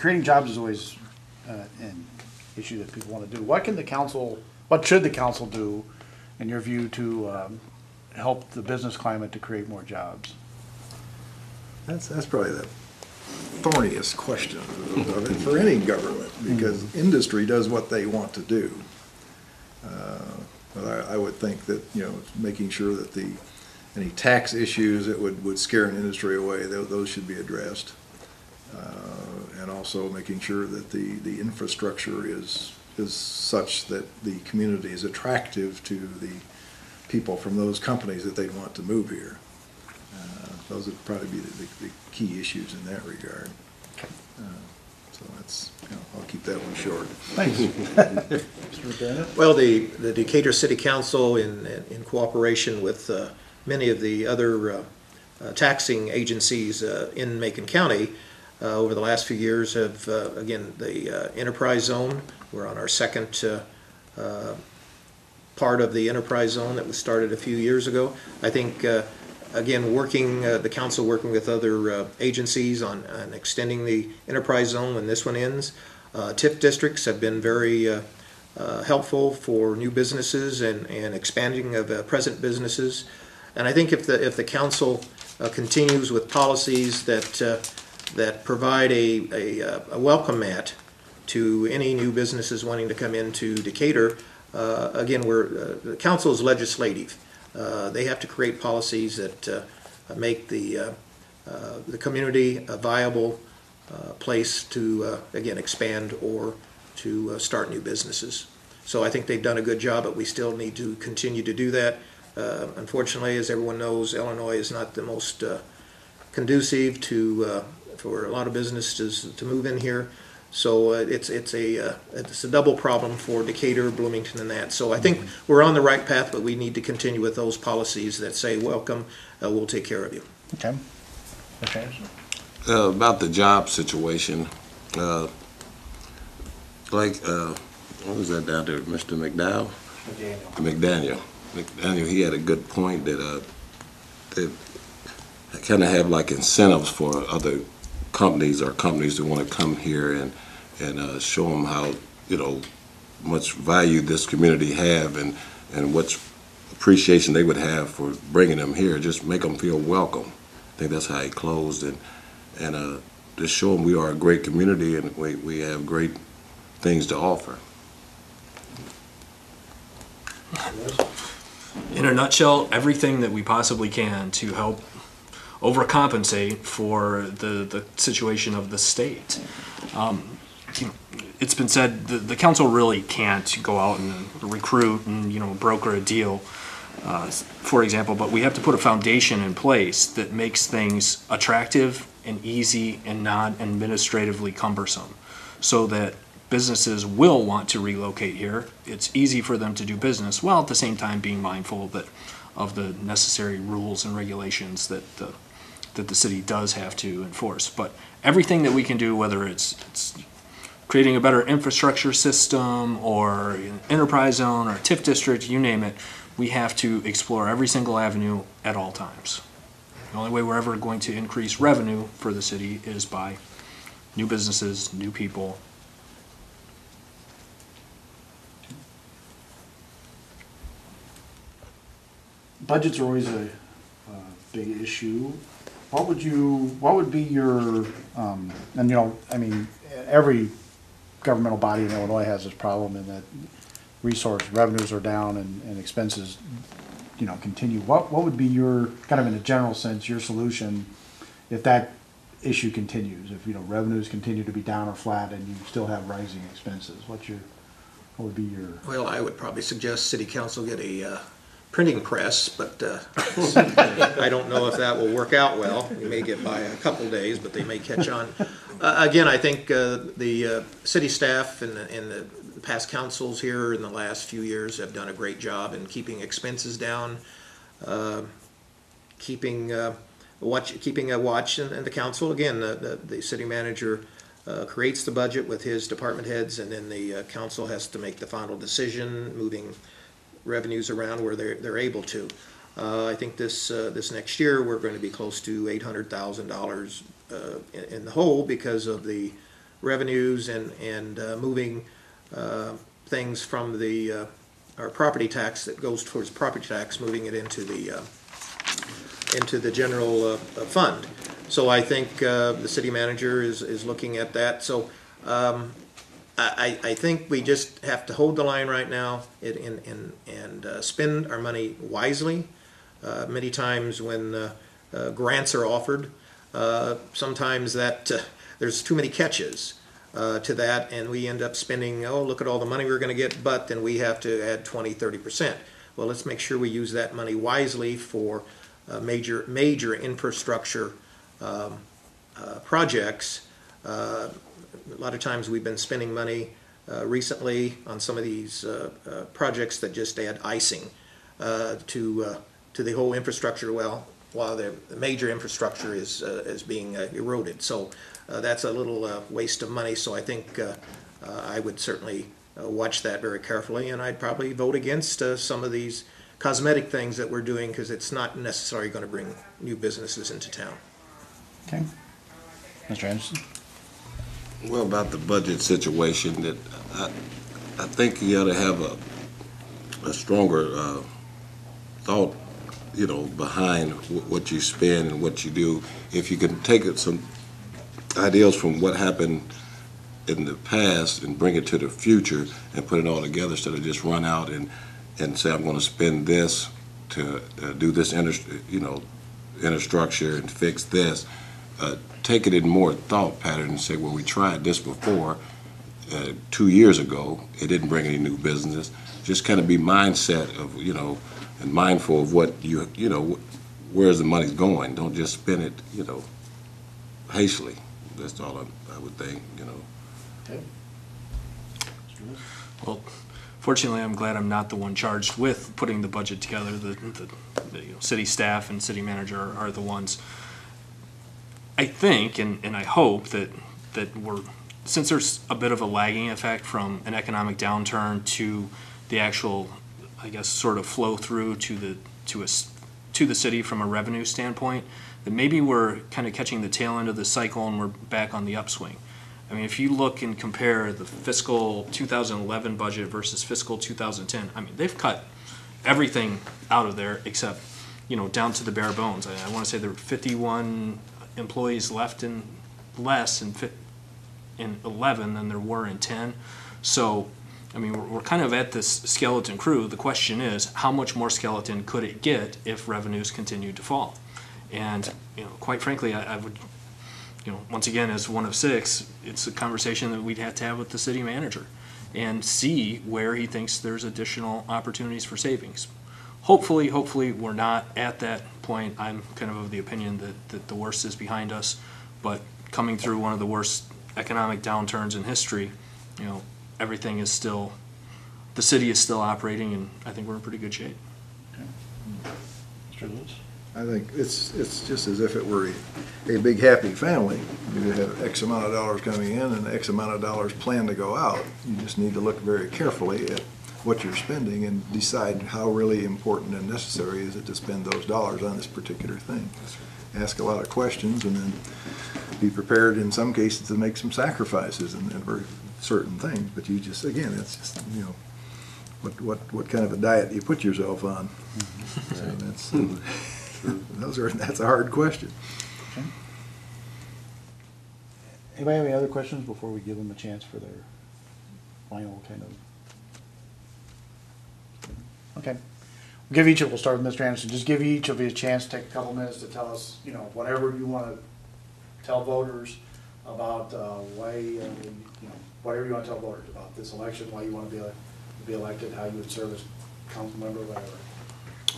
creating jobs is always an issue that people want to do. What should the council do, in your view, to help the business climate to create more jobs? That's probably the thorniest question of it for any government, because industry does what they want to do. But I would think that, making sure that any tax issues that would scare an industry away, those should be addressed. And also making sure that the infrastructure is such that the community is attractive to the people from those companies that they want to move here. Those would probably be the key issues in that regard. So that's, I'll keep that one short. Thanks. Mr. McDaniel? Well, the Decatur City Council, in cooperation with many of the other taxing agencies in Macon County, over the last few years have, again, the enterprise zone. We're on our second part of the enterprise zone that was started a few years ago. I think, again, the council working with other agencies on extending the enterprise zone when this one ends. TIF districts have been very helpful for new businesses and expanding of present businesses. And I think if the council continues with policies that provide a welcome mat to any new businesses wanting to come into Decatur, again, the council is legislative. They have to create policies that make the community a viable place to, again, expand or to start new businesses. So I think they've done a good job, but we still need to continue to do that. Unfortunately, as everyone knows, Illinois is not the most conducive for a lot of businesses to move in here. So it's a double problem for Decatur, Bloomington, and that. So I think we're on the right path, but we need to continue with those policies that say, welcome, we'll take care of you. Okay. Okay. About the job situation, what was that down there, Mr. McDaniel, he had a good point that kind of have like incentives for other companies that want to come here and show them how much value this community have and what appreciation they would have for bringing them here. Just make them feel welcome. I think that's how he closed, and just show them we are a great community and we have great things to offer. In a nutshell, everything that we possibly can to help overcompensate for the situation of the state. It's been said the council really can't go out and recruit and broker a deal, for example, but we have to put a foundation in place that makes things attractive and easy and not administratively cumbersome, so that businesses will want to relocate here. It's easy for them to do business while at the same time being mindful of the necessary rules and regulations that the city does have to enforce. But everything that we can do, whether it's creating a better infrastructure system or an enterprise zone or a TIF district, you name it, we have to explore every single avenue at all times. The only way we're ever going to increase revenue for the city is by new businesses, new people. Budgets are always a big issue. What would be your, every governmental body in Illinois has this problem in that revenues are down and expenses, continue. What would be your, kind of in a general sense, your solution if that issue continues? If, revenues continue to be down or flat and you still have rising expenses, what would be your? Well, I would probably suggest City Council get a printing press, but I don't know if that will work out well. We may get by a couple days, but they may catch on. Again, I think the city staff and the past councils here in the last few years have done a great job in keeping expenses down, keeping a watch, and the council, again, the city manager creates the budget with his department heads, and then the council has to make the final decision, moving revenues around where they're able to. I think this next year we're going to be close to $800,000 in the hole because of the revenues and moving things from the our property tax that goes towards property tax, moving it into the general fund. So I think the city manager is looking at that. So I think we just have to hold the line right now and spend our money wisely. Many times when grants are offered, sometimes that there's too many catches to that, and we end up spending, oh, look at all the money we're going to get, but then we have to add 20-30%. Well, let's make sure we use that money wisely for major infrastructure projects. A lot of times we've been spending money recently on some of these projects that just add icing to the whole infrastructure, while the major infrastructure is being eroded. So that's a little waste of money. So I think I would certainly watch that very carefully, and I'd probably vote against some of these cosmetic things that we're doing, because it's not necessarily going to bring new businesses into town. Okay. Mr. Anderson? Well, about the budget situation, that I think you ought to have a stronger thought, behind what you spend and what you do. If you can take some ideas from what happened in the past and bring it to the future and put it all together, instead of just run out and say, I'm going to spend this to do this infrastructure and fix this. Take it in more thought pattern and say, well, we tried this before 2 years ago. It didn't bring any new business. Just kind of be mindset of, and mindful of what where's the money's going. Don't just spend it, hastily. That's all I would think, Okay. Well, fortunately, I'm glad I'm not the one charged with putting the budget together. The city staff and city manager are the ones. I think and I hope that we're, since there's a bit of a lagging effect from an economic downturn to the actual, I guess, sort of flow through to the city from a revenue standpoint, that maybe we're kind of catching the tail end of the cycle and we're back on the upswing. I mean, if you look and compare the fiscal 2011 budget versus fiscal 2010, I mean, they've cut everything out of there except, down to the bare bones. I want to say there were 51 employees left in less in 11 than there were in 10. So, I mean, we're kind of at this skeleton crew. The question is, how much more skeleton could it get if revenues continue to fall? And, quite frankly, I would, once again, as one of six, it's a conversation that we'd have to have with the city manager and see where he thinks there's additional opportunities for savings. Hopefully we're not at that point. I'm kind of the opinion that the worst is behind us, but coming through one of the worst economic downturns in history, everything is still, the city is still operating, and I think we're in pretty good shape. Okay. Mr. Lewis? I think it's just as if it were a big happy family. You have X amount of dollars coming in and X amount of dollars planned to go out. You just need to look very carefully at what you're spending and decide how really important and necessary is it to spend those dollars on this particular thing. Ask a lot of questions and then be prepared in some cases to make some sacrifices and very certain things. But you just, again, it's just, what kind of a diet do you put yourself on? That's a hard question. Okay. Anybody have any other questions before we give them a chance for their final kind of? Okay. We'll start with Mr. Anderson. Just give each of you a chance to take a couple minutes to tell us, whatever you want to tell voters about why, whatever you want to tell voters about this election, why you want to be elected, how you would serve as council member, whatever.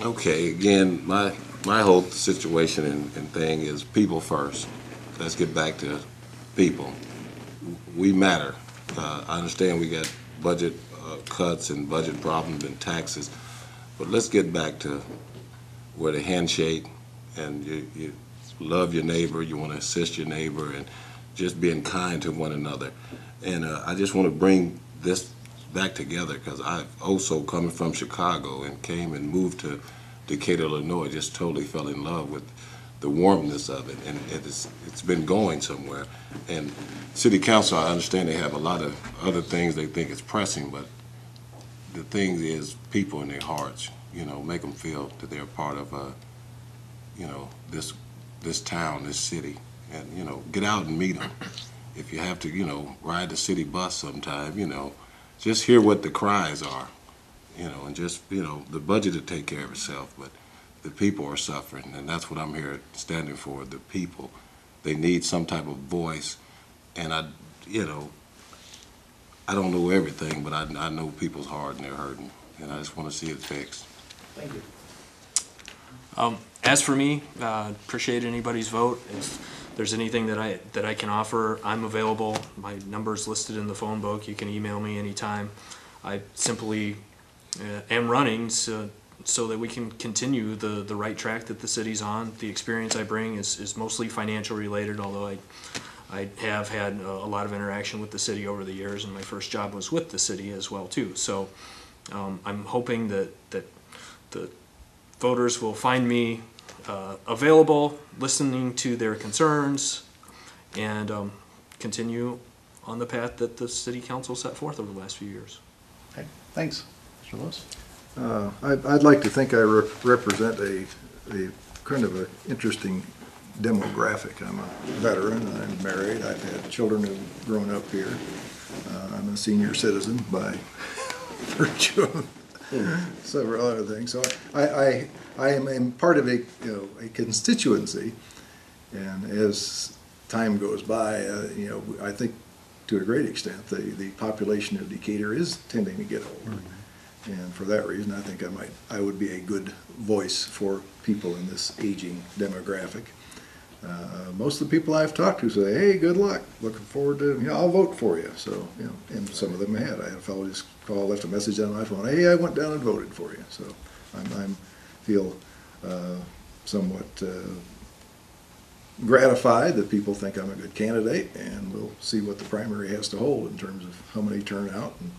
Okay, again, my whole situation and thing is people first. Let's get back to people. We matter. I understand we got budget cuts and budget problems and taxes, but let's get back to where the handshake and you love your neighbor, you want to assist your neighbor, and just being kind to one another. And I just want to bring this back together, because I also, coming from Chicago and came and moved to Decatur, Illinois, just totally fell in love with the warmness of it, and it's been going somewhere. And city council, I understand they have a lot of other things they think is pressing, but the thing is people in their hearts, you know, make them feel that they're part of, you know, this town, this city, and, you know, get out and meet them. If you have to, you know, ride the city bus sometime, you know, just hear what the cries are, you know, and just, you know, the budget will take care of itself, but the people are suffering, and that's what I'm here standing for, the people. They need some type of voice, and you know, I don't know everything, but I know people's heart and they're hurting, and I just want to see it fixed. Thank you. As for me, appreciate anybody's vote. If there's anything that I can offer, I'm available. My number's listed in the phone book. You can email me anytime. I simply am running so that we can continue the right track that the city's on. The experience I bring is mostly financial related, although I have had a lot of interaction with the city over the years, and my first job was with the city as well too. So I'm hoping that the voters will find me available, listening to their concerns, and continue on the path that the city council set forth over the last few years. Okay, thanks. Mr. Lewis? I'd like to think I represent a kind of an interesting demographic. I'm a veteran, I'm married, I've had children who've grown up here. I'm a senior citizen by virtue of several other things. So I am part of a constituency, and as time goes by, I think to a great extent the population of Decatur is tending to get older. And for that reason, I think I would be a good voice for people in this aging demographic. Most of the people I've talked to say, "Hey, good luck. Looking forward to, I'll vote for you." So, and some of them had. I had a fellow just call, left a message on my phone, "Hey, I went down and voted for you." So, I feel somewhat gratified that people think I'm a good candidate, and we'll see what the primary has to hold in terms of how many turn out and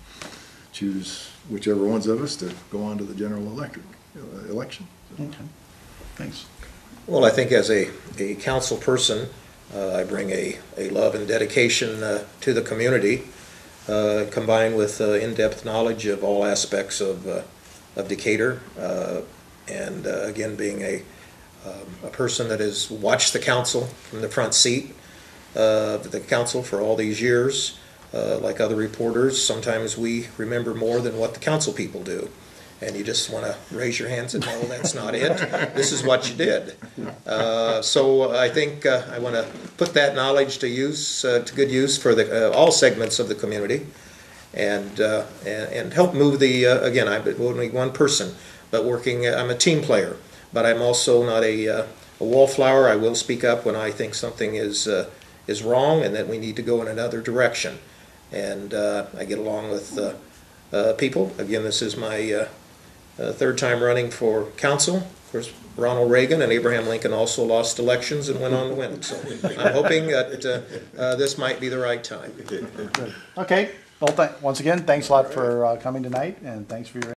choose whichever ones of us to go on to the general election. Okay, thanks. Well, I think as a council person, I bring a love and dedication to the community, combined with in-depth knowledge of all aspects of Decatur, and again, being a person that has watched the council from the front seat of the council for all these years. Like other reporters, sometimes we remember more than what the council people do. And you just want to raise your hands and no, that's not it. This is what you did. So I think I want to put that knowledge to use, to good use for all segments of the community, and help move the. Again, I'm only one person, but working. I'm a team player, but I'm also not a wallflower. I will speak up when I think something is wrong and that we need to go in another direction. And I get along with people. Again, this is my third time running for council. Of course, Ronald Reagan and Abraham Lincoln also lost elections and went on to win. So I'm hoping that this might be the right time. Okay, well, once again, thanks a lot for coming tonight, and thanks for your